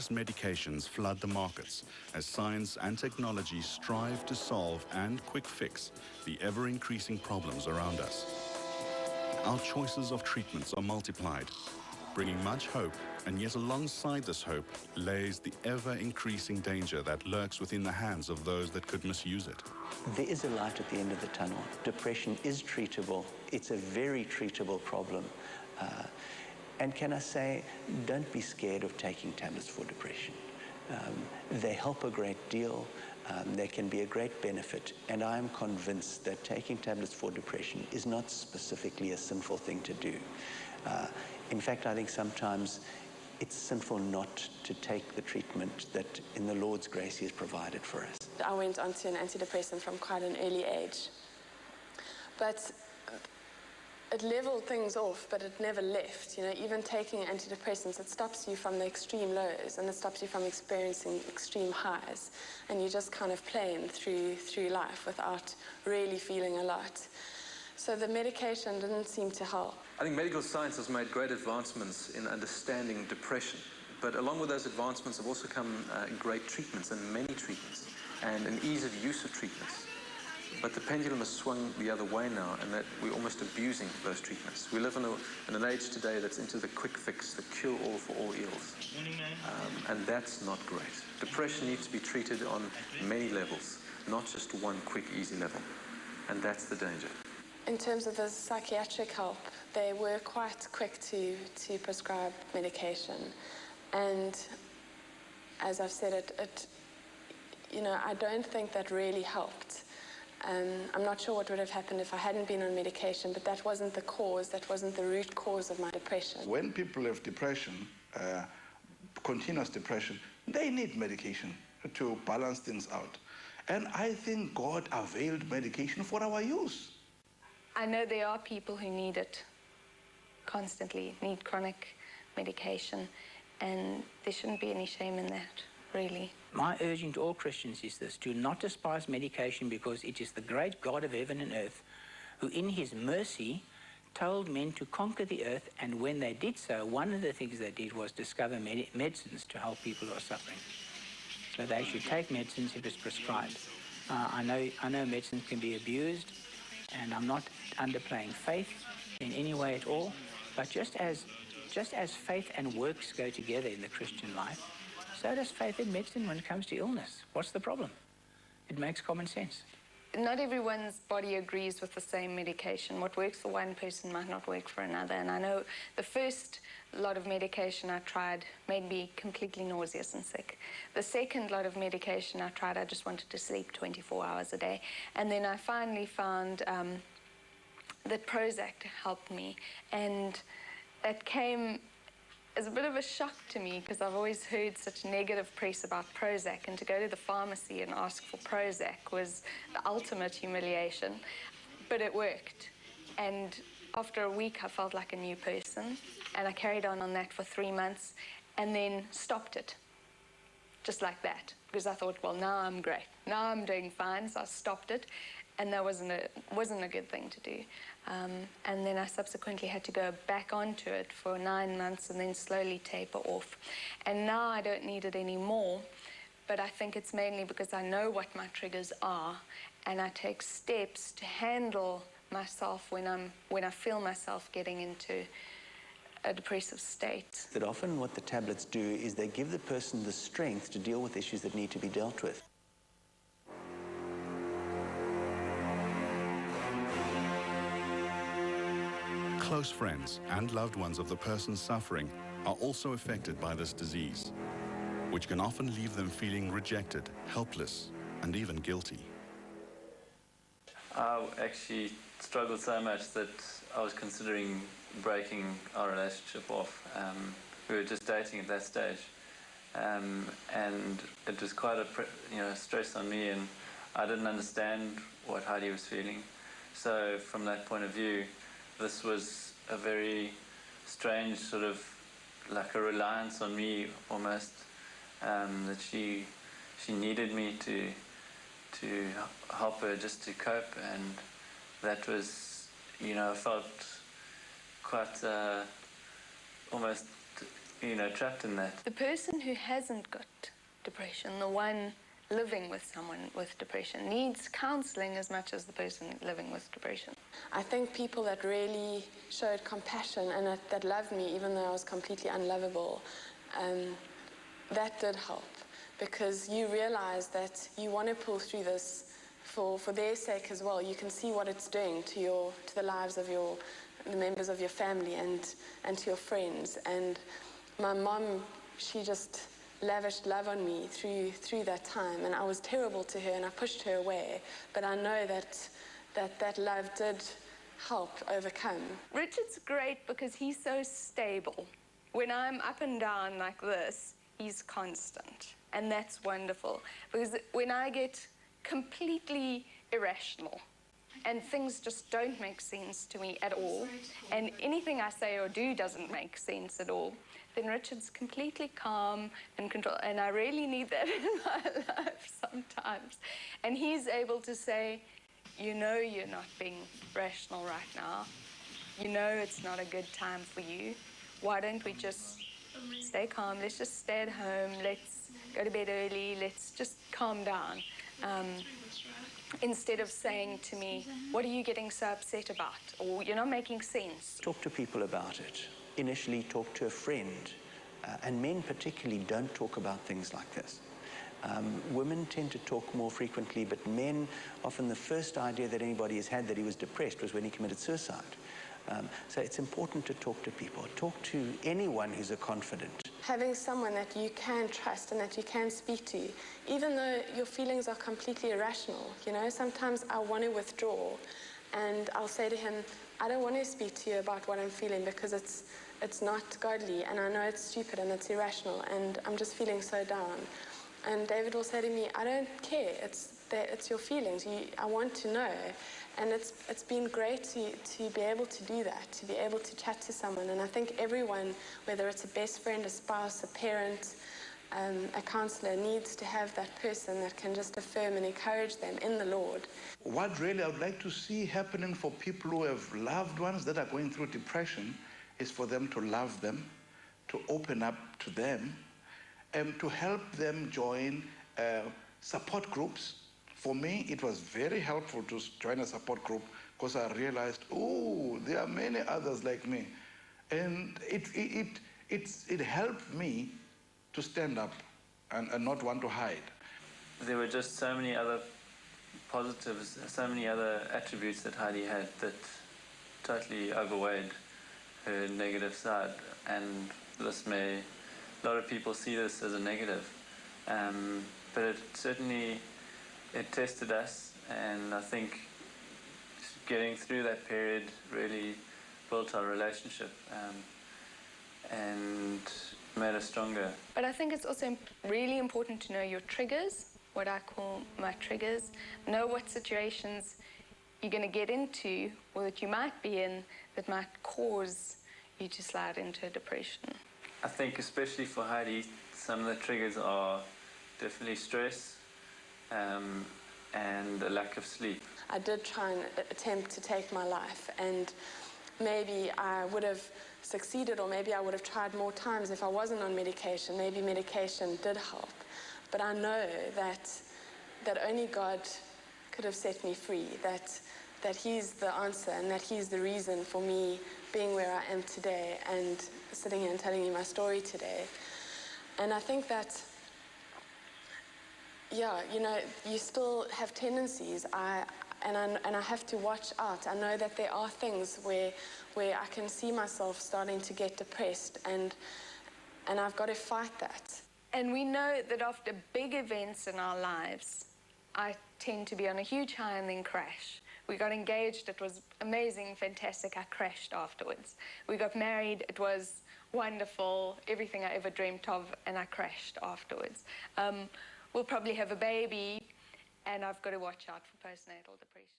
advanced medications flood the markets as science and technology strive to solve and quick fix the ever-increasing problems around us. Our choices of treatments are multiplied, bringing much hope, and yet alongside this hope lays the ever-increasing danger that lurks within the hands of those that could misuse it. There is a light at the end of the tunnel. Depression is treatable. It's a very treatable problem. And can I say, don't be scared of taking tablets for depression. They help a great deal. They can be a great benefit. And I am convinced that taking tablets for depression is not specifically a sinful thing to do. In fact, I think sometimes it's sinful not to take the treatment that in the Lord's grace He has provided for us. I went on to an antidepressant from quite an early age. But it leveled things off, but it never left. You know, even taking antidepressants, it stops you from the extreme lows and it stops you from experiencing extreme highs. And you just kind of plane through life without really feeling a lot. So the medication didn't seem to help. I think medical science has made great advancements in understanding depression. But along with those advancements have also come great treatments, and many treatments, and an ease of use of treatments. But the pendulum has swung the other way now, and that we're almost abusing those treatments. We live in an age today that's into the quick fix, the cure-all for all ills. And that's not great. Depression needs to be treated on many levels, not just one quick, easy level. And that's the danger. In terms of the psychiatric help, they were quite quick to prescribe medication. And as I've said, I don't think that really helped. I'm not sure what would have happened if I hadn't been on medication, but that wasn't the cause, that wasn't the root cause of my depression. When people have depression, continuous depression, they need medication to balance things out. And I think God availed medication for our use. I know there are people who need it constantly, need chronic medication, and there shouldn't be any shame in that, really. My urging to all Christians is this: do not despise medication, because it is the great God of heaven and earth who in His mercy told men to conquer the earth, and when they did so, one of the things they did was discover medicines to help people who are suffering. So they should take medicines if it's prescribed. I know medicines can be abused, and I'm not underplaying faith in any way at all, but just as faith and works go together in the Christian life, so does faith in medicine when it comes to illness. What's the problem? It makes common sense. Not everyone's body agrees with the same medication. What works for one person might not work for another. And I know the first lot of medication I tried made me completely nauseous and sick. The second lot of medication I tried, I just wanted to sleep 24 hours a day. And then I finally found that Prozac helped me. And that came as a bit of a shock to me, because I've always heard such negative press about Prozac, and to go to the pharmacy and ask for Prozac was the ultimate humiliation. But it worked. And after a week, I felt like a new person, and I carried on that for 3 months, and then stopped it, just like that, because I thought, well, now I'm great. Now I'm doing fine, so I stopped it, and that wasn't a good thing to do. And then I subsequently had to go back onto it for 9 months and then slowly taper off. And now I don't need it anymore, but I think it's mainly because I know what my triggers are, and I take steps to handle myself when I feel myself getting into a depressive state. That often what the tablets do is they give the person the strength to deal with issues that need to be dealt with. Close friends and loved ones of the person suffering are also affected by this disease, which can often leave them feeling rejected, helpless, and even guilty. I actually struggled so much that I was considering breaking our relationship off. We were just dating at that stage, and it was quite a stress on me, and I didn't understand what Heidi was feeling. So from that point of view, this was a very strange sort of like a reliance on me almost, that she needed me to help her just to cope, and that was, I felt quite almost trapped in that. The person who hasn't got depression, the one living with someone with depression, needs counseling as much as the person living with depression. I think people that really showed compassion and that loved me, even though I was completely unlovable, that did help, because you realize that you want to pull through this for their sake as well. You can see what it's doing to the lives of the members of your family and to your friends. And my mom, she just lavished love on me through that time, and I was terrible to her and I pushed her away, but I know that love did help overcome. Richard's great because he's so stable. When I'm up and down like this, he's constant, and that's wonderful, because when I get completely irrational and things just don't make sense to me at all, and anything I say or do doesn't make sense at all, then Richard's completely calm and control, and I really need that in my life sometimes. And he's able to say, you know you're not being rational right now. You know it's not a good time for you. Why don't we just stay calm? Let's just stay at home. Let's go to bed early. Let's just calm down. Instead of saying to me, what are you getting so upset about? Or you're not making sense. Talk to people about it. Initially, talk to a friend. And men particularly don't talk about things like this. Women tend to talk more frequently, but men, often the first idea that anybody has had that he was depressed was when he committed suicide. So it's important to talk to people. Talk to anyone who's a confidant. Having someone that you can trust and that you can speak to, even though your feelings are completely irrational. Sometimes I want to withdraw, and I'll say to him, I don't want to speak to you about what I'm feeling because it's not godly, and I know it's stupid and it's irrational, and I'm just feeling so down. And David will say to me, I don't care, it's your feelings, I want to know. And it's been great to be able to do that, to be able to chat to someone. And I think everyone, whether it's a best friend, a spouse, a parent, a counselor, needs to have that person that can just affirm and encourage them in the Lord. What really I would like to see happening for people who have loved ones that are going through depression is for them to love them, to open up to them, and to help them join support groups. For me, it was very helpful to join a support group because I realized, oh, there are many others like me. And it helped me to stand up and not want to hide. There were just so many other positives, so many other attributes that Heidi had that totally overweighed her negative side. And a lot of people see this as a negative. But it certainly, it tested us, and I think getting through that period really built our relationship and made us stronger. But I think it's also really important to know your triggers, what I call my triggers. Know what situations you're going to get into or that you might be in that might cause you to slide into a depression. I think especially for Heidi, some of the triggers are definitely stress and a lack of sleep. I did try and attempt to take my life, and maybe I would have succeeded, or maybe I would have tried more times if I wasn't on medication. Maybe medication did help. But I know that only God could have set me free, that He's the answer and that He's the reason for me being where I am today and sitting here and telling you my story today. And I think that, yeah, you still have tendencies. I have to watch out. I know that there are things where I can see myself starting to get depressed, and I've got to fight that. And we know that after big events in our lives, I tend to be on a huge high and then crash. We got engaged, it was amazing, fantastic, I crashed afterwards. We got married, it was wonderful, everything I ever dreamt of, and I crashed afterwards. We'll probably have a baby, and I've got to watch out for postnatal depression.